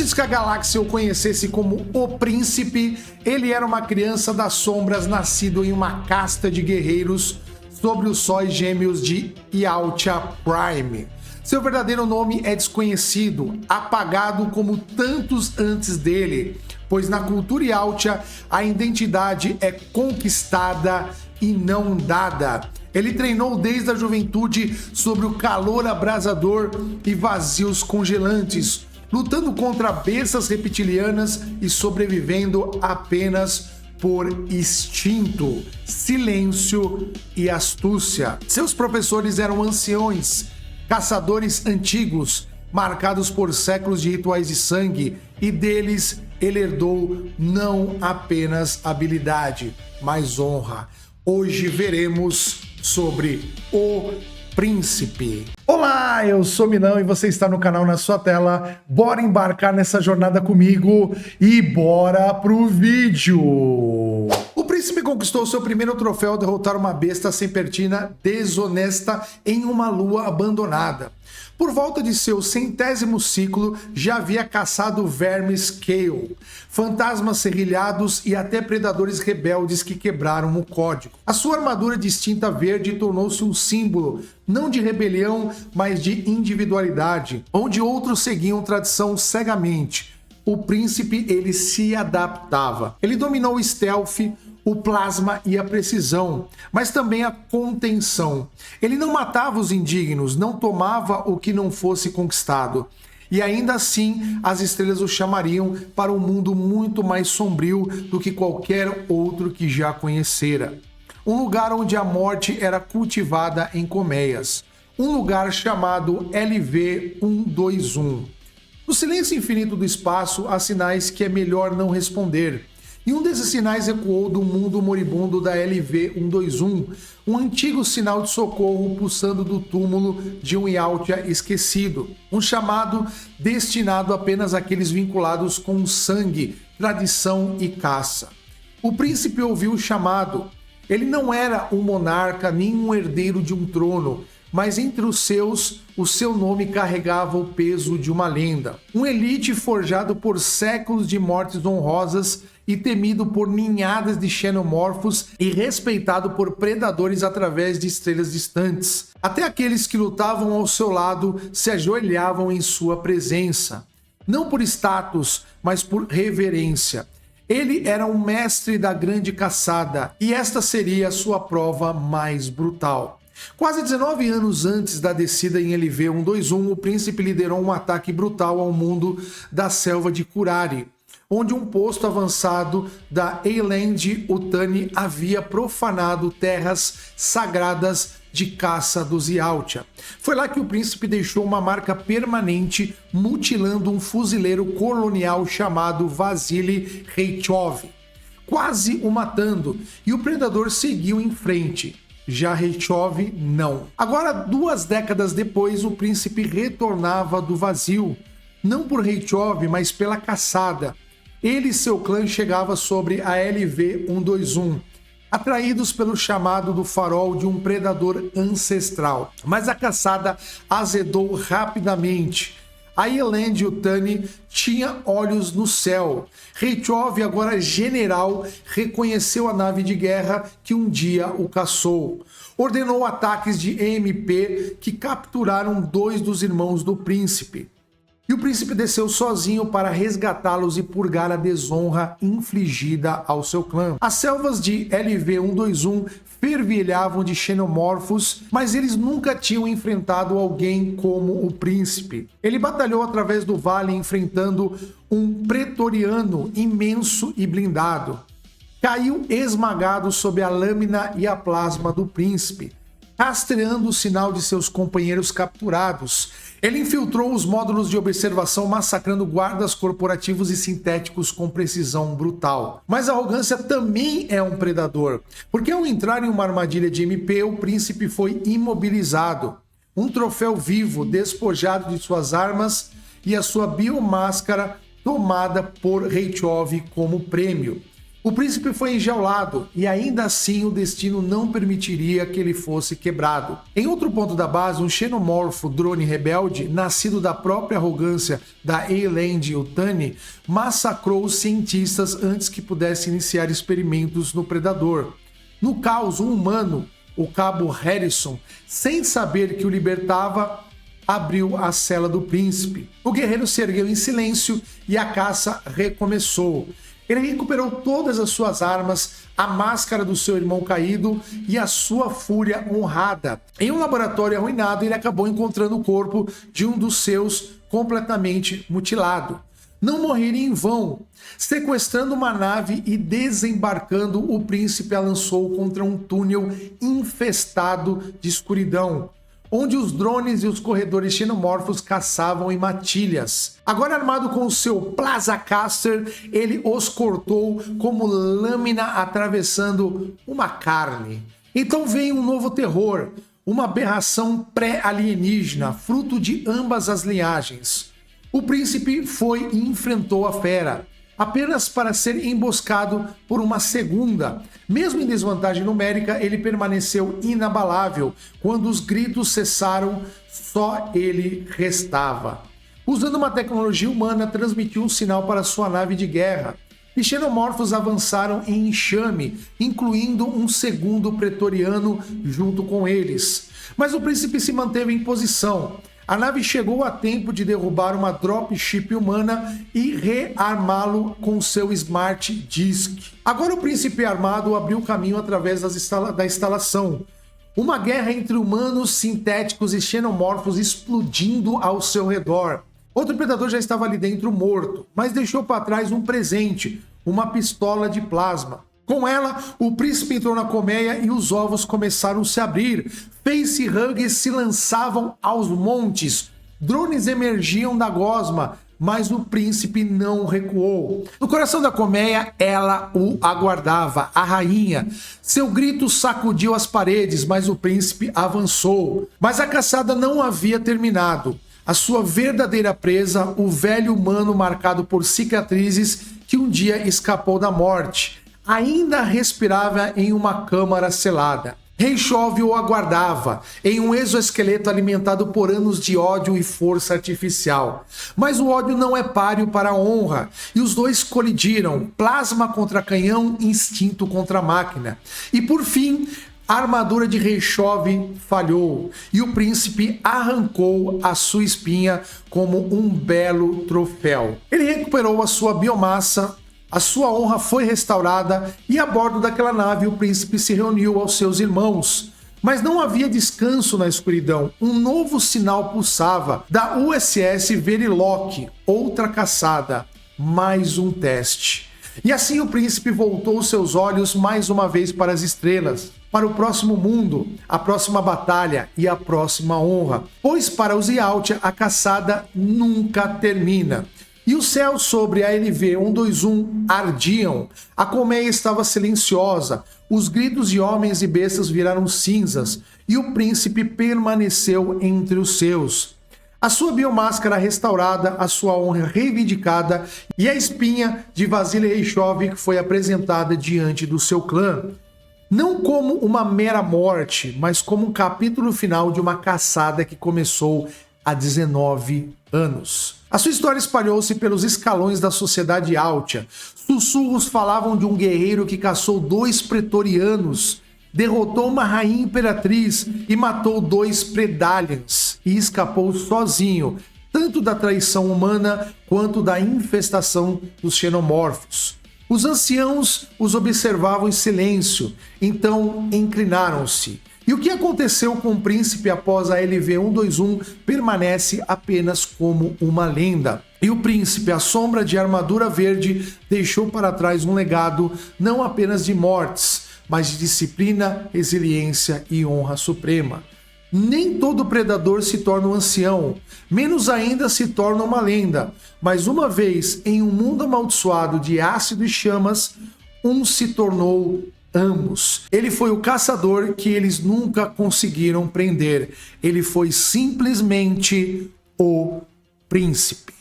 Antes que a galáxia o conhecesse como o Príncipe, ele era uma criança das sombras nascido em uma casta de guerreiros sobre os sóis gêmeos de Yautja Prime. Seu verdadeiro nome é desconhecido, apagado como tantos antes dele, pois na cultura Yautja a identidade é conquistada e não dada. Ele treinou desde a juventude sobre o calor abrasador e vazios congelantes, lutando contra bestas reptilianas e sobrevivendo apenas por instinto, silêncio e astúcia. Seus professores eram anciões, caçadores antigos, marcados por séculos de rituais de sangue, e deles ele herdou não apenas habilidade, mas honra. Hoje veremos sobre o Príncipe. Olá, eu sou Minão e você está no canal Na Sua Tela. Bora embarcar nessa jornada comigo e bora pro vídeo! O Príncipe conquistou seu primeiro troféu ao derrotar uma besta sempertina desonesta em uma lua abandonada. Por volta de seu 100º ciclo, já havia caçado vermes Kale, fantasmas serrilhados e até predadores rebeldes que quebraram o código. A sua armadura de tinta verde tornou-se um símbolo, não de rebelião, mas de individualidade, onde outros seguiam tradição cegamente. O príncipe, ele se adaptava. Ele dominou o stealth, o plasma e a precisão, mas também a contenção. Ele não matava os indignos, não tomava o que não fosse conquistado. E ainda assim, as estrelas o chamariam para um mundo muito mais sombrio do que qualquer outro que já conhecera. Um lugar onde a morte era cultivada em colmeias. Um lugar chamado LV-121. No silêncio infinito do espaço, há sinais que é melhor não responder. E um desses sinais ecoou do mundo moribundo da LV-121, um antigo sinal de socorro pulsando do túmulo de um Yautja esquecido. Um chamado destinado apenas àqueles vinculados com sangue, tradição e caça. O príncipe ouviu o chamado. Ele não era um monarca nem um herdeiro de um trono, mas entre os seus, o seu nome carregava o peso de uma lenda. Um elite forjado por séculos de mortes honrosas e temido por ninhadas de xenomorfos e respeitado por predadores através de estrelas distantes. Até aqueles que lutavam ao seu lado se ajoelhavam em sua presença. Não por status, mas por reverência. Ele era um mestre da grande caçada, e esta seria a sua prova mais brutal. Quase 19 anos antes da descida em LV-121, o príncipe liderou um ataque brutal ao mundo da selva de Kurari, onde um posto avançado da Eland Utani havia profanado terras sagradas de caça dos Yautja. Foi lá que o príncipe deixou uma marca permanente, mutilando um fuzileiro colonial chamado Vasily Reichov, quase o matando, e o predador seguiu em frente. Já Reichov, não. Agora, 2 décadas depois, o príncipe retornava do vazio, não por Reichov, mas pela caçada. Ele e seu clã chegavam sobre a LV-121, atraídos pelo chamado do farol de um predador ancestral. Mas a caçada azedou rapidamente. A Eland Utani tinha olhos no céu. Reichov, agora general, reconheceu a nave de guerra que um dia o caçou. Ordenou ataques de EMP que capturaram 2 dos irmãos do príncipe. E o príncipe desceu sozinho para resgatá-los e purgar a desonra infligida ao seu clã. As selvas de LV-121 fervilhavam de xenomorfos, mas eles nunca tinham enfrentado alguém como o príncipe. Ele batalhou através do vale enfrentando um pretoriano imenso e blindado. Caiu esmagado sob a lâmina e a plasma do príncipe, rastreando o sinal de seus companheiros capturados. Ele infiltrou os módulos de observação, massacrando guardas corporativos e sintéticos com precisão brutal. Mas a arrogância também é um predador, porque ao entrar em uma armadilha de MP, o príncipe foi imobilizado. Um troféu vivo, despojado de suas armas e a sua biomáscara tomada por Reichov como prêmio. O príncipe foi enjaulado e ainda assim o destino não permitiria que ele fosse quebrado. Em outro ponto da base, um xenomorfo drone rebelde, nascido da própria arrogância da Eyland Yutani, massacrou os cientistas antes que pudesse iniciar experimentos no predador. No caos, um humano, o cabo Harrison, sem saber que o libertava, abriu a cela do príncipe. O guerreiro se ergueu em silêncio e a caça recomeçou. Ele recuperou todas as suas armas, a máscara do seu irmão caído e a sua fúria honrada. Em um laboratório arruinado, ele acabou encontrando o corpo de um dos seus completamente mutilado. Não morreria em vão. Sequestrando uma nave e desembarcando, o príncipe a lançou contra um túnel infestado de escuridão, onde os drones e os corredores xenomorfos caçavam em matilhas. Agora armado com o seu Plazacaster, ele os cortou como lâmina atravessando uma carne. Então veio um novo terror, uma aberração pré-alienígena, fruto de ambas as linhagens. O príncipe foi e enfrentou a fera, apenas para ser emboscado por uma segunda. Mesmo em desvantagem numérica, ele permaneceu inabalável. Quando os gritos cessaram, só ele restava. Usando uma tecnologia humana, transmitiu um sinal para sua nave de guerra. E xenomorfos avançaram em enxame, incluindo um segundo pretoriano junto com eles. Mas o príncipe se manteve em posição. A nave chegou a tempo de derrubar uma dropship humana e rearmá-lo com seu Smart Disk. Agora o príncipe armado abriu caminho através da instalação. Uma guerra entre humanos, sintéticos e xenomorfos explodindo ao seu redor. Outro predador já estava ali dentro morto, mas deixou para trás um presente, uma pistola de plasma. Com ela, o príncipe entrou na colmeia e os ovos começaram a se abrir. Facehuggers se lançavam aos montes. Drones emergiam da gosma, mas o príncipe não recuou. No coração da colmeia, ela o aguardava, a rainha. Seu grito sacudiu as paredes, mas o príncipe avançou. Mas a caçada não havia terminado. A sua verdadeira presa, o velho humano marcado por cicatrizes que um dia escapou da morte, ainda respirava em uma câmara selada. Reshov o aguardava, em um exoesqueleto alimentado por anos de ódio e força artificial. Mas o ódio não é páreo para a honra, e os dois colidiram, plasma contra canhão, instinto contra máquina. E por fim, a armadura de Reshov falhou, e o príncipe arrancou a sua espinha como um belo troféu. Ele recuperou a sua biomassa, a sua honra foi restaurada e a bordo daquela nave o príncipe se reuniu aos seus irmãos. Mas não havia descanso na escuridão. Um novo sinal pulsava da USS Verilok, outra caçada, mais um teste. E assim o príncipe voltou seus olhos mais uma vez para as estrelas, para o próximo mundo, a próxima batalha e a próxima honra. Pois para os Yautja a caçada nunca termina. E os céus sobre a LV-121 ardiam. A colmeia estava silenciosa. Os gritos de homens e bestas viraram cinzas. E o príncipe permaneceu entre os seus. A sua biomáscara restaurada, a sua honra reivindicada e a espinha de Vasily Reshov foi apresentada diante do seu clã. Não como uma mera morte, mas como um capítulo final de uma caçada que começou há 19 anos. A sua história espalhou-se pelos escalões da sociedade Yautja. Sussurros falavam de um guerreiro que caçou 2 pretorianos, derrotou uma rainha imperatriz e matou 2 predalians e escapou sozinho, tanto da traição humana quanto da infestação dos xenomorfos. Os anciãos os observavam em silêncio, então inclinaram-se. E o que aconteceu com o príncipe após a LV-121 permanece apenas como uma lenda. E o príncipe, a sombra de armadura verde, deixou para trás um legado não apenas de mortes, mas de disciplina, resiliência e honra suprema. Nem todo predador se torna um ancião, menos ainda se torna uma lenda. Mas uma vez em um mundo amaldiçoado de ácido e chamas, um se tornou ambos. Ele foi o caçador que eles nunca conseguiram prender. Ele foi simplesmente o príncipe.